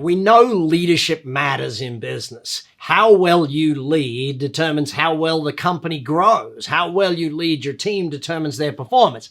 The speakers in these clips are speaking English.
we know leadership matters in business. How well you lead determines how well the company grows. How well you lead your team determines their performance.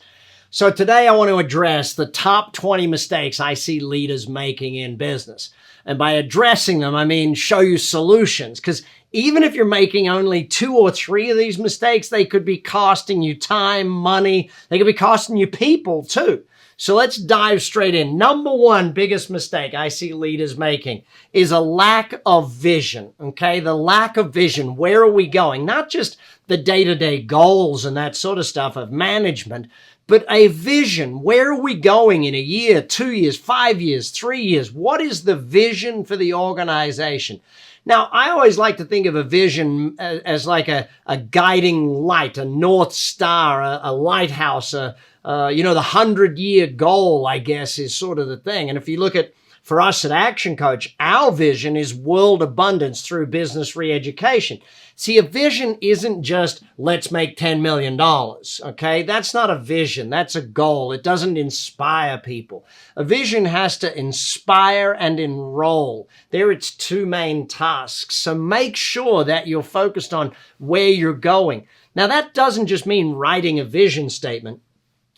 So today I want to address the top 20 mistakes I see leaders making in business. And by addressing them, I mean show you solutions. Because even if you're making only 2 or 3 of these mistakes, they could be costing you time, money. They could be costing you people too. So let's dive straight in. Number 1 biggest mistake I see leaders making is a lack of vision, okay? The lack of vision. Where are we going? Not just the day-to-day goals and that sort of stuff of management, but a vision. Where are we going in a year, 2 years, 5 years, 3 years? What is the vision for the organization? Now, I always like to think of a vision as like a guiding light, a North Star, a lighthouse, the 100-year goal, I guess, is sort of the thing. And if you look at, for us at Action Coach, our vision is world abundance through business re-education. See, a vision isn't just, let's make $10 million, okay? That's not a vision. That's a goal. It doesn't inspire people. A vision has to inspire and enroll. There its 2 main tasks. So make sure that you're focused on where you're going. Now, that doesn't just mean writing a vision statement.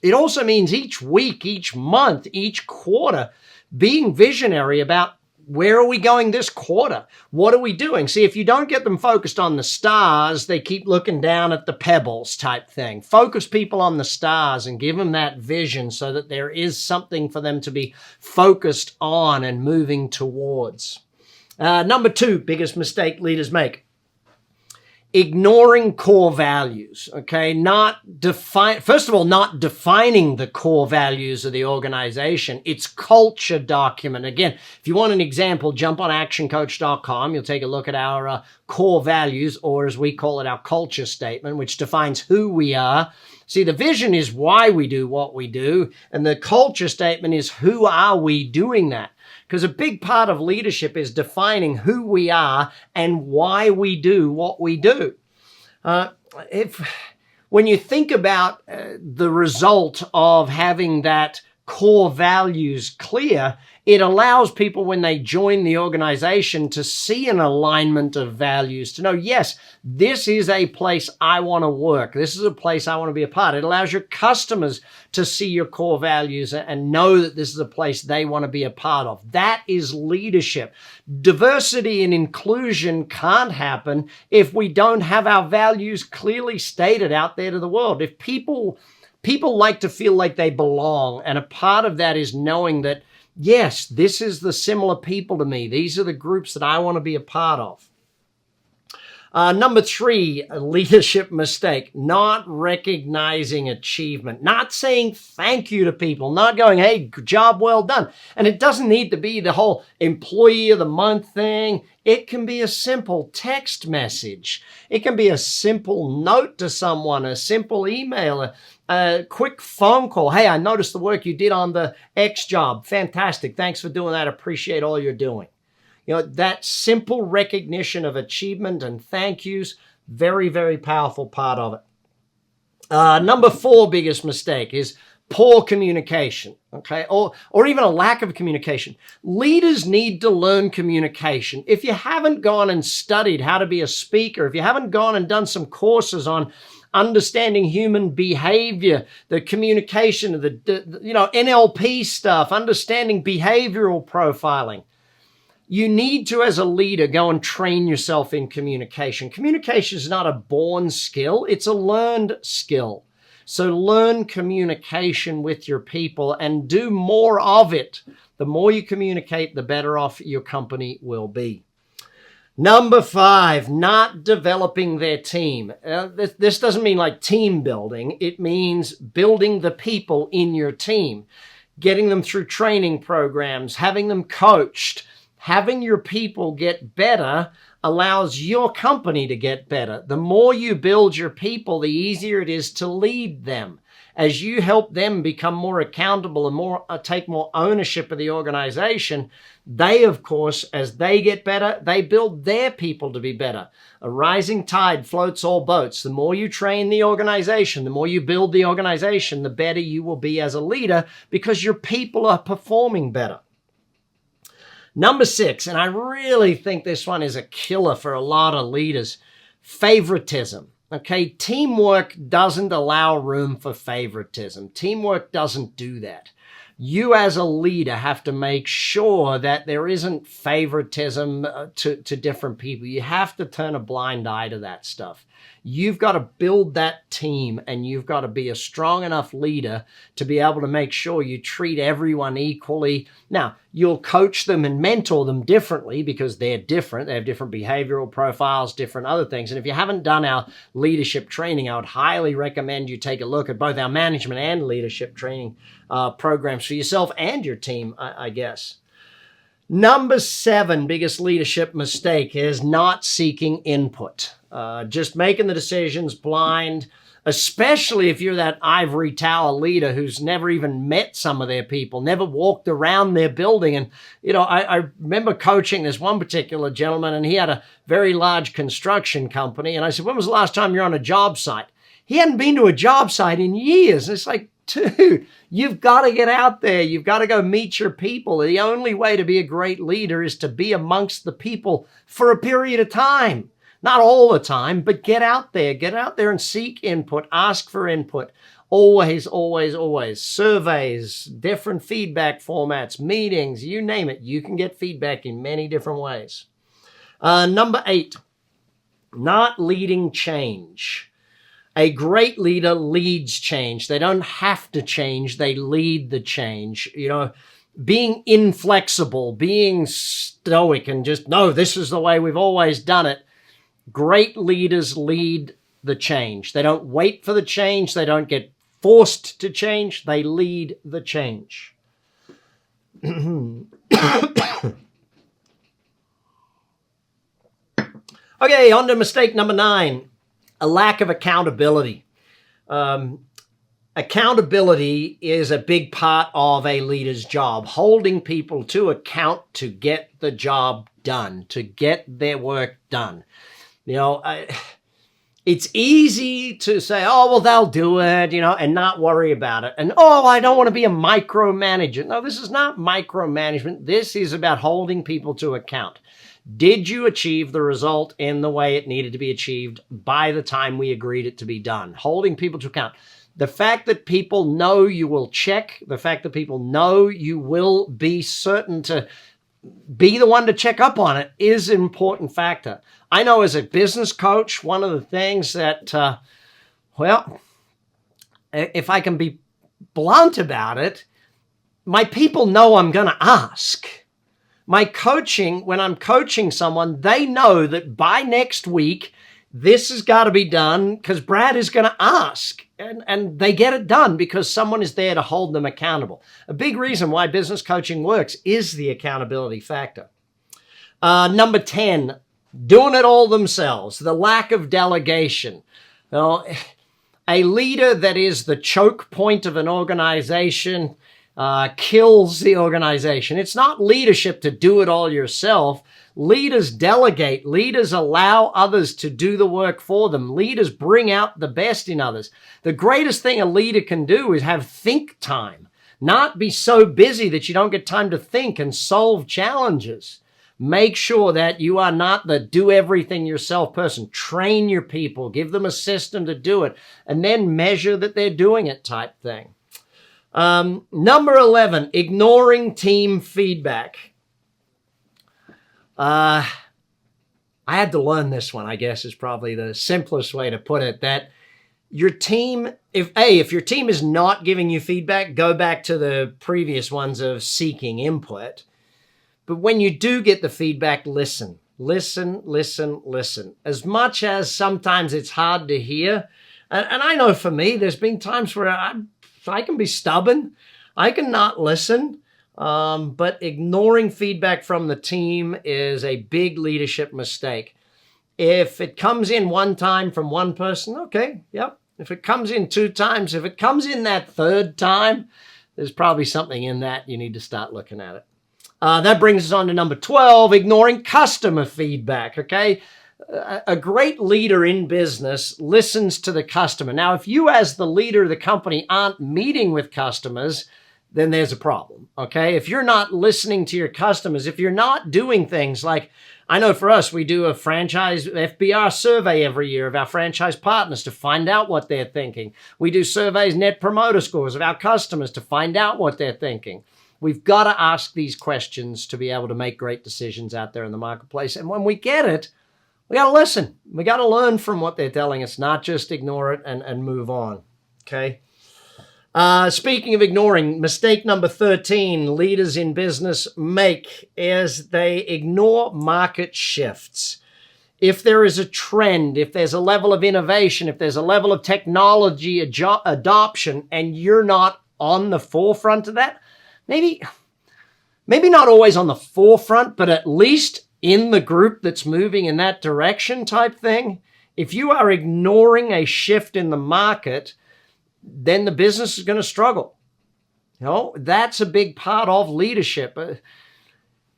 It also means each week, each month, each quarter, being visionary about where are we going this quarter? What are we doing? See, if you don't get them focused on the stars, they keep looking down at the pebbles type thing. Focus people on the stars and give them that vision so that there is something for them to be focused on and moving towards. Number 2 biggest mistake leaders make. Ignoring core values, okay? First of all, not defining the core values of the organization. It's culture document. Again, if you want an example, jump on actioncoach.com. You'll take a look at our core values, or as we call it, our culture statement, which defines who we are. See, the vision is why we do what we do, and the culture statement is who are we doing that? Because a big part of leadership is defining who we are and why we do what we do. When you think about the result of having that core values clear, it allows people when they join the organization to see an alignment of values, to know, yes, this is a place I want to work. This is a place I want to be a part. It allows your customers to see your core values and know that this is a place they want to be a part of. That is leadership. Diversity and inclusion can't happen if we don't have our values clearly stated out there to the world. If people like to feel like they belong, and a part of that is knowing that, yes, this is the similar people to me. These are the groups that I want to be a part of. Number 3, a leadership mistake, not recognizing achievement, not saying thank you to people, not going, hey, job well done. And it doesn't need to be the whole employee of the month thing. It can be a simple text message. It can be a simple note to someone, a simple email, a quick phone call. Hey, I noticed the work you did on the X job. Fantastic. Thanks for doing that. Appreciate all you're doing. That simple recognition of achievement and thank yous, very, very powerful part of it. Number 4 biggest mistake is poor communication, okay? Or even a lack of communication. Leaders need to learn communication. If you haven't gone and studied how to be a speaker, if you haven't gone and done some courses on understanding human behavior, the communication of the NLP stuff, understanding behavioral profiling, you need to, as a leader, go and train yourself in communication. Communication is not a born skill. It's a learned skill. So learn communication with your people and do more of it. The more you communicate, the better off your company will be. Number 5, not developing their team. This doesn't mean like team building. It means building the people in your team, getting them through training programs, having them coached. Having your people get better allows your company to get better. The more you build your people, the easier it is to lead them. As you help them become more accountable and take more ownership of the organization, they, of course, as they get better, they build their people to be better. A rising tide floats all boats. The more you train the organization, the more you build the organization, the better you will be as a leader because your people are performing better. Number 6, and I really think this one is a killer for a lot of leaders, favoritism. Okay, teamwork doesn't allow room for favoritism. Teamwork doesn't do that. You as a leader have to make sure that there isn't favoritism to different people. You have to turn a blind eye to that stuff. You've got to build that team, and you've got to be a strong enough leader to be able to make sure you treat everyone equally. Now, you'll coach them and mentor them differently because they're different. They have different behavioral profiles, different other things. And if you haven't done our leadership training, I would highly recommend you take a look at both our management and leadership training programs for yourself and your team, I guess. Number 7 biggest leadership mistake is not seeking input. Just making the decisions blind, especially if you're that ivory tower leader who's never even met some of their people, never walked around their building. And, I remember coaching this one particular gentleman, and he had a very large construction company. And I said, when was the last time you're on a job site? He hadn't been to a job site in years. And it's like, dude, you've got to get out there. You've got to go meet your people. The only way to be a great leader is to be amongst the people for a period of time. Not all the time, but get out there. Get out there and seek input. Ask for input. Always, always, always. Surveys, different feedback formats, meetings, you name it. You can get feedback in many different ways. Number 8, not leading change. A great leader leads change. They don't have to change. They lead the change. Being inflexible, being stoic and just, no, this is the way we've always done it. Great leaders lead the change. They don't wait for the change. They don't get forced to change. They lead the change. Okay, on to mistake number 9, a lack of accountability. Accountability is a big part of a leader's job, holding people to account to get the job done, to get their work done. It's easy to say, oh, well, they'll do it, and not worry about it. And, oh, I don't want to be a micromanager. No, this is not micromanagement. This is about holding people to account. Did you achieve the result in the way it needed to be achieved by the time we agreed it to be done? Holding people to account. The fact that people know you will check, the fact that people know you will be certain to be the one to check up on it is an important factor. I know as a business coach, one of the things that, if I can be blunt about it, my people know I'm going to ask. My coaching, when I'm coaching someone, they know that by next week, this has got to be done because Brad is going to ask. And they get it done because someone is there to hold them accountable. A big reason why business coaching works is the accountability factor. Number 10, doing it all themselves, the lack of delegation. A leader that is the choke point of an organization kills the organization. It's not leadership to do it all yourself. Leaders delegate. Leaders allow others to do the work for them. Leaders bring out the best in others. The greatest thing a leader can do is have think time, not be so busy that you don't get time to think and solve challenges. Make sure that you are not the do everything yourself person. Train your people, give them a system to do it, and then measure that they're doing it type thing. Number 11, ignoring team feedback. I had to learn this one, I guess, is probably the simplest way to put it, that your team, if your team is not giving you feedback, go back to the previous ones of seeking input. But when you do get the feedback, listen. Listen, listen, listen. As much as sometimes it's hard to hear, and I know for me, there's been times where I can be stubborn. I can not listen. But ignoring feedback from the team is a big leadership mistake. If it comes in one time from one person, okay, yep. If it comes in 2 times, if it comes in that 3rd time, there's probably something in that. You need to start looking at it. That brings us on to number 12, ignoring customer feedback, okay? A great leader in business listens to the customer. Now, if you as the leader of the company aren't meeting with customers, then there's a problem, okay? If you're not listening to your customers, if you're not doing things like, I know for us, we do a franchise FBR survey every year of our franchise partners to find out what they're thinking. We do surveys, net promoter scores of our customers to find out what they're thinking. We've got to ask these questions to be able to make great decisions out there in the marketplace. And when we get it, we got to listen. We got to learn from what they're telling us, not just ignore it and move on, okay? Speaking of ignoring, mistake number 13 leaders in business make is they ignore market shifts. If there is a trend, if there's a level of innovation, if there's a level of technology adoption, and you're not on the forefront of that, maybe not always on the forefront, but at least in the group that's moving in that direction type thing, if you are ignoring a shift in the market, then the business is going to struggle. That's a big part of leadership.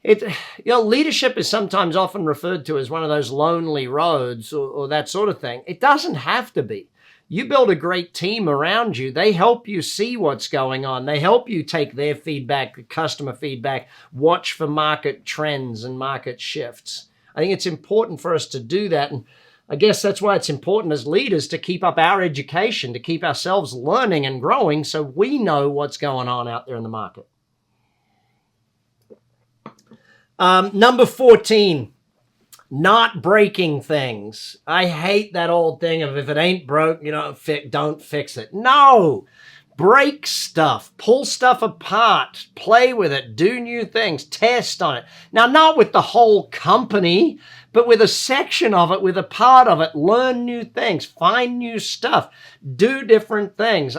Leadership is sometimes often referred to as one of those lonely roads or that sort of thing. It doesn't have to be. You build a great team around you. They help you see what's going on. They help you take their feedback, customer feedback, watch for market trends and market shifts. I think it's important for us to do that. And I guess that's why it's important as leaders to keep up our education, to keep ourselves learning and growing so we know what's going on out there in the market. Number 14, not breaking things. I hate that old thing of if it ain't broke, don't fix it. No, break stuff, pull stuff apart, play with it, do new things, test on it. Now, not with the whole company, but with a section of it, with a part of it, learn new things, find new stuff, do different things.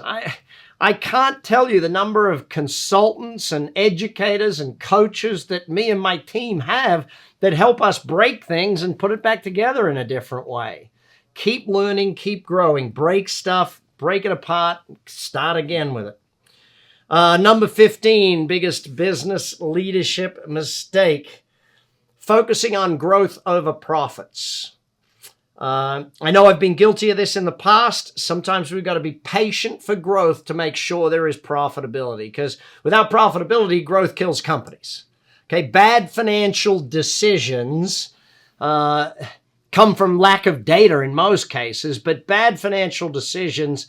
I can't tell you the number of consultants and educators and coaches that me and my team have that help us break things and put it back together in a different way. Keep learning, keep growing, break stuff, break it apart, start again with it. Number 15, biggest business leadership mistake, focusing on growth over profits. I know I've been guilty of this in the past. Sometimes we've got to be patient for growth to make sure there is profitability, because without profitability, growth kills companies. Okay, bad financial decisions come from lack of data in most cases, but bad financial decisions,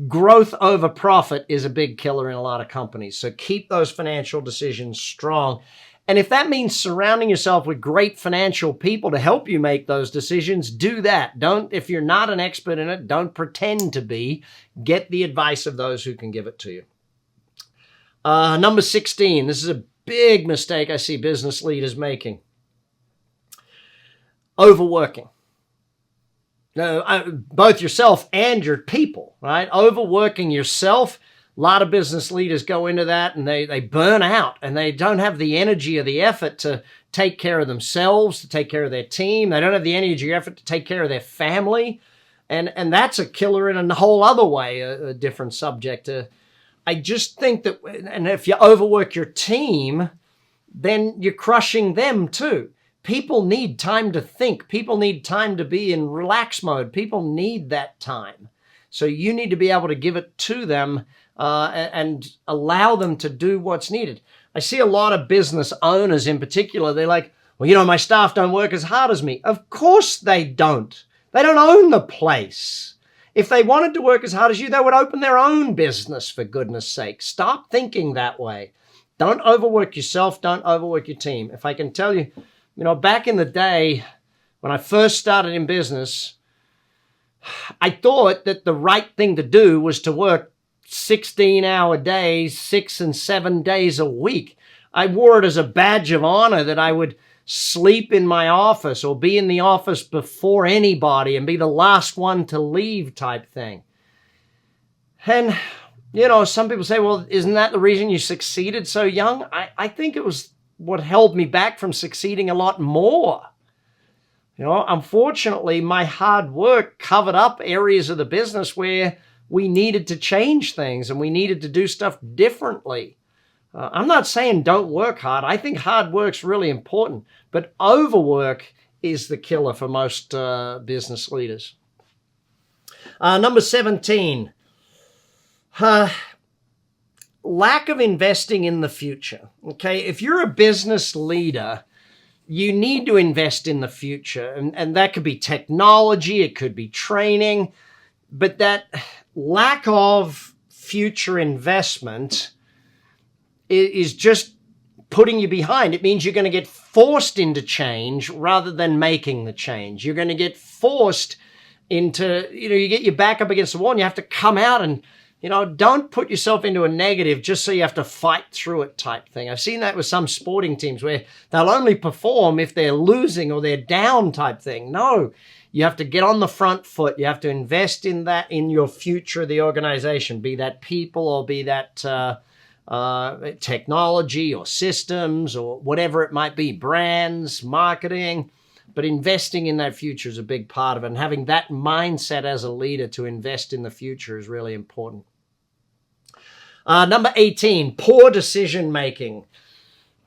growth over profit is a big killer in a lot of companies. So keep those financial decisions strong. And if that means surrounding yourself with great financial people to help you make those decisions, do that. If you're not an expert in it, don't pretend to be. Get the advice of those who can give it to you. Number 16, this is a big mistake I see business leaders making. Overworking. Both yourself and your people, right? Overworking yourself. A lot of business leaders go into that and they burn out and they don't have the energy or the effort to take care of themselves, to take care of their team. They don't have the energy or effort to take care of their family. And that's a killer in a whole other way, a different subject. I just think that, and if you overwork your team, then you're crushing them too. People need time to think. People need time to be in relax mode. People need that time. So you need to be able to give it to them and allow them to do what's needed. I see a lot of business owners in particular, they're like, well, my staff don't work as hard as me. Of course they don't. They don't own the place. If they wanted to work as hard as you, they would open their own business, for goodness sake. Stop thinking that way. Don't overwork yourself. Don't overwork your team. If I can tell you, back in the day when I first started in business, I thought that the right thing to do was to work 16-hour days, 6 and 7 days a week. I wore it as a badge of honor that I would sleep in my office or be in the office before anybody and be the last one to leave type thing. And, some people say, well, isn't that the reason you succeeded so young? I think it was what held me back from succeeding a lot more. Unfortunately, my hard work covered up areas of the business where we needed to change things and we needed to do stuff differently. I'm not saying don't work hard. I think hard work's really important, but overwork is the killer for most business leaders. Number 17, lack of investing in the future. Okay, if you're a business leader, you need to invest in the future, and that could be technology, it could be training, but that lack of future investment is just putting you behind. It means you're going to get forced into change rather than making the change. You're going to get forced into, you get your back up against the wall and you have to come out and, don't put yourself into a negative just so you have to fight through it type thing. I've seen that with some sporting teams where they'll only perform if they're losing or they're down type thing. No, you have to get on the front foot. You have to invest in that, in your future of the organization, be that people or be that technology or systems or whatever it might be, brands, marketing. But investing in that future is a big part of it. And having that mindset as a leader to invest in the future is really important. Number 18, poor decision making.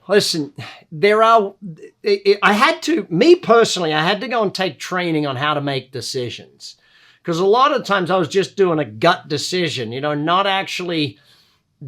Listen, I had to go and take training on how to make decisions. Because a lot of times I was just doing a gut decision, not actually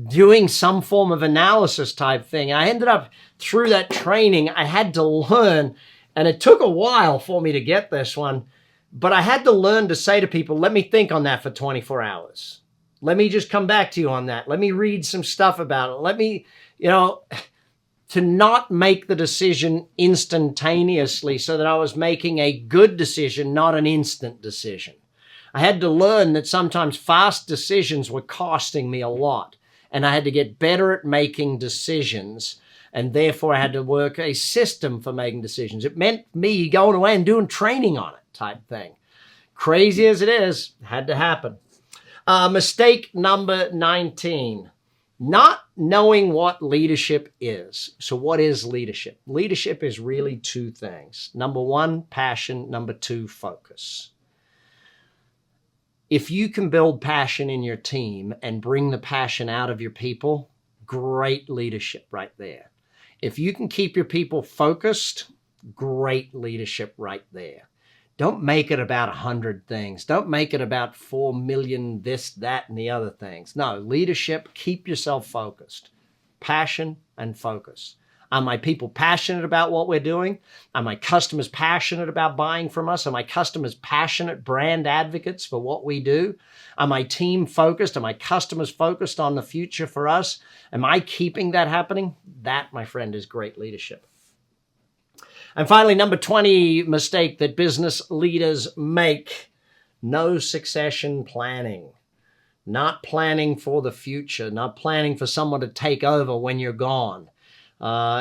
doing some form of analysis type thing. I ended up, through that training, I had to learn, and it took a while for me to get this one, but I had to learn to say to people, let me think on that for 24 hours. Let me just come back to you on that. Let me read some stuff about it. Let me, to not make the decision instantaneously so that I was making a good decision, not an instant decision. I had to learn that sometimes fast decisions were costing me a lot, and I had to get better at making decisions, and therefore I had to work a system for making decisions. It meant me going away and doing training on it type thing. Crazy as it is, had to happen. Mistake number 19, not knowing what leadership is. So what is leadership? Leadership is really two things. Number one, passion. Number two, focus. If you can build passion in your team and bring the passion out of your people, great leadership right there. If you can keep your people focused, great leadership right there. Don't make it about 100 things. Don't make it about 4 million this, that, and the other things. No, leadership, keep yourself focused. Passion and focus. Are my people passionate about what we're doing? Are my customers passionate about buying from us? Are my customers passionate brand advocates for what we do? Are my team focused? Are my customers focused on the future for us? Am I keeping that happening? That, my friend, is great leadership. And finally, number 20 mistake that business leaders make, no succession planning. Not planning for the future, not planning for someone to take over when you're gone.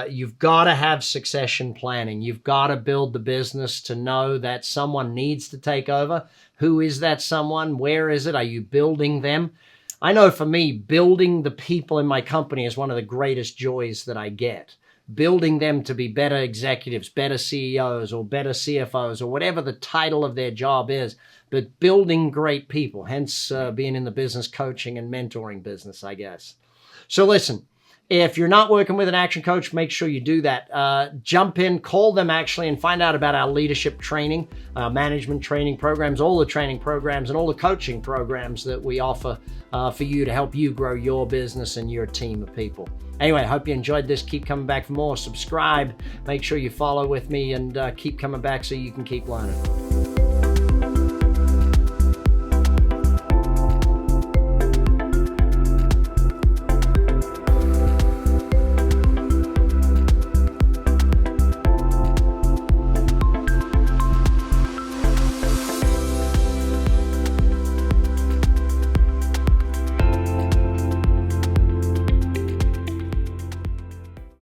You've got to have succession planning. You've got to build the business to know that someone needs to take over. Who is that someone? Where is it? Are you building them? I know for me, building the people in my company is one of the greatest joys that I get. Building them to be better executives, better CEOs, or better CFOs, or whatever the title of their job is, but building great people, hence being in the business coaching and mentoring business, I guess. So listen, if you're not working with an action coach, make sure you do that. Jump in, call them actually, and find out about our leadership training, management training programs, all the training programs, and all the coaching programs that we offer for you to help you grow your business and your team of people. Anyway, I hope you enjoyed this. Keep coming back for more. Subscribe. Make sure you follow with me and keep coming back so you can keep learning.